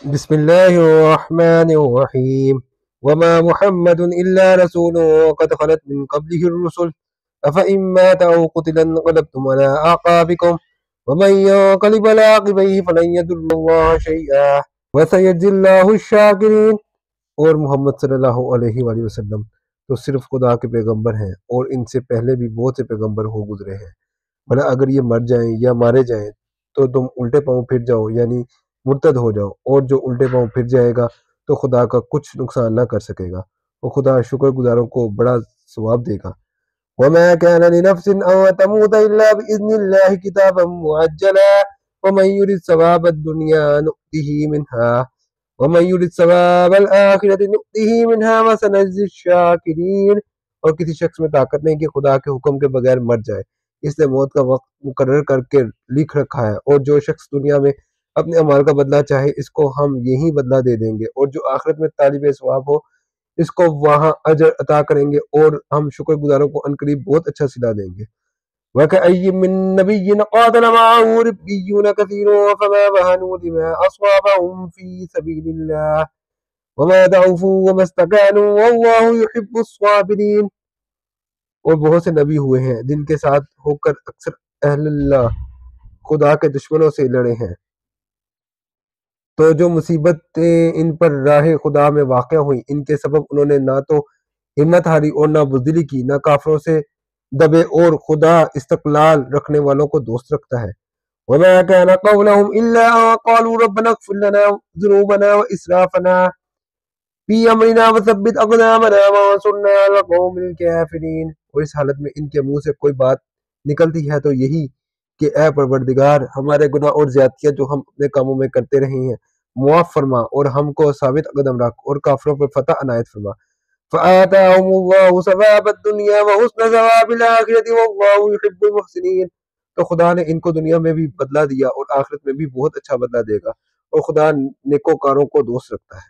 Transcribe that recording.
بسم الله الرحمن الرحيم وما محمد إلا رسول قد خلت من قبله الرسل أفإن مات أو قتل انقلبتم على أعقابكم ومن ينقلب على عقبيه فلن يضر الله شيئا وسيجزي الله الشاكرين۔ اور محمد صلی اللہ علیہ وآلہ وسلم تو صرف خدا کے پیغمبر ہیں، اور ان سے پہلے بھی بہت سے پیغمبر ہو گزرے ہیں، بھلا اگر یہ مر جائیں یا مارے جائیں تو تم الٹے پاؤں پھر جاؤ، یعنی مرتد ہو جاؤ، اور جو الٹے پاؤں پھر جائے گا تو خدا کا کچھ نقصان نہ کر سکے گا، اور خدا شکر گزاروں کو بڑا ثواب دے گا۔ وَمَا كَانَ لِنَفْسٍ أَن تَمُوتَ إِلَّا بِإِذْنِ اللَّهِ كِتَابًا مُعَجَّلًا وَمَن يُرِدْ ثَوَابَ الدُّنْيَا نُؤْتِهِ مِنْهَا وَمَن يُرِدْ ثَوَابَ الْآخِرَةِ نُؤْتِهِ مِنْهَا وَسَنَجْزِي الشَّاكِرِينَ۔ اور کسی شخص میں طاقت نہیں کہ خدا کے حکم کے بغیر مر جائے، اس نے موت کا وقت مقرر کر کے لکھ رکھا ہے، اور جو شخص دنیا میں اپنے اعمال کا بدلہ چاہے اس کو ہم یہی بدلہ دے دیں گے، اور جو آخرت میں طالب ثواب ہو اس کو وہاں اجر عطا کریں گے، اور ہم شکر گزاروں کو عنقریب بہت اچھا صلہ دیں گے۔ وَكَأَيٍّ مِّن نَّبِيٍّ قَاتَلَ مَعَهُ رِبِّيُّونَ كَثِيرٌ فَمَا وَهَنُوا لِمَا أَصَابَهُمْ فِي سَبِيلِ اللَّهِ وَمَا ضَعُفُوا وَمَا اسْتَكَانُوا وَاللَّهُ يُحِبُّ الصَّابِرِينَ۔ اور بہت سے نبی ہوئے ہیں جن کے ساتھ ہو کر اکثر اہل اللہ خدا کے دشمنوں سے لڑے ہیں، تو جو مصیبتیں ان پر راہ خدا میں واقع ہوئیں ان کے سبب انہوں نے نہ تو ہمت ہاری اور نہ بزدلی کی، نہ کافروں سے دبے، اور خدا استقلال رکھنے والوں کو دوست رکھتا ہے۔ وَمَا كَانَ قَوْلَهُمْ إِلَّا أَن قَالُوا رَبَّنَا اغْفِرْ لَنَا ذُنُوبَنَا وَإِسْرَافَنَا فِي أَمْرِنَا وَثَبِّتْ أَقْدَامَنَا وَانصُرْنَا عَلَى الْقَوْمِ الْكَافِرِينَ۔ اور اس حالت میں ان کے منہ سے کوئی بات نکلتی ہے تو یہی کہ اے پروردگار، ہمارے گناہ اور زیادتیاں جو ہم اپنے کاموں میں کرتے رہے ہیں معاف فرما، اور ہم کو ثابت قدم رکھ، اور کافروں پر فتح عنایت فرما۔ فَآتَاهُمُ اللَّهُ ثَوَابَ الدُّنْيَا وَحُسْنَ ثَوَابِ الْآخِرَةِ وَاللَّهُ يُحِبُّ الْمُحْسِنِينَ۔ تو خدا نے ان کو دنیا میں بھی بدلہ دیا اور آخرت میں بھی بہت اچھا بدلہ دے گا، اور خدا نیکوکاروں کو دوست رکھتا ہے۔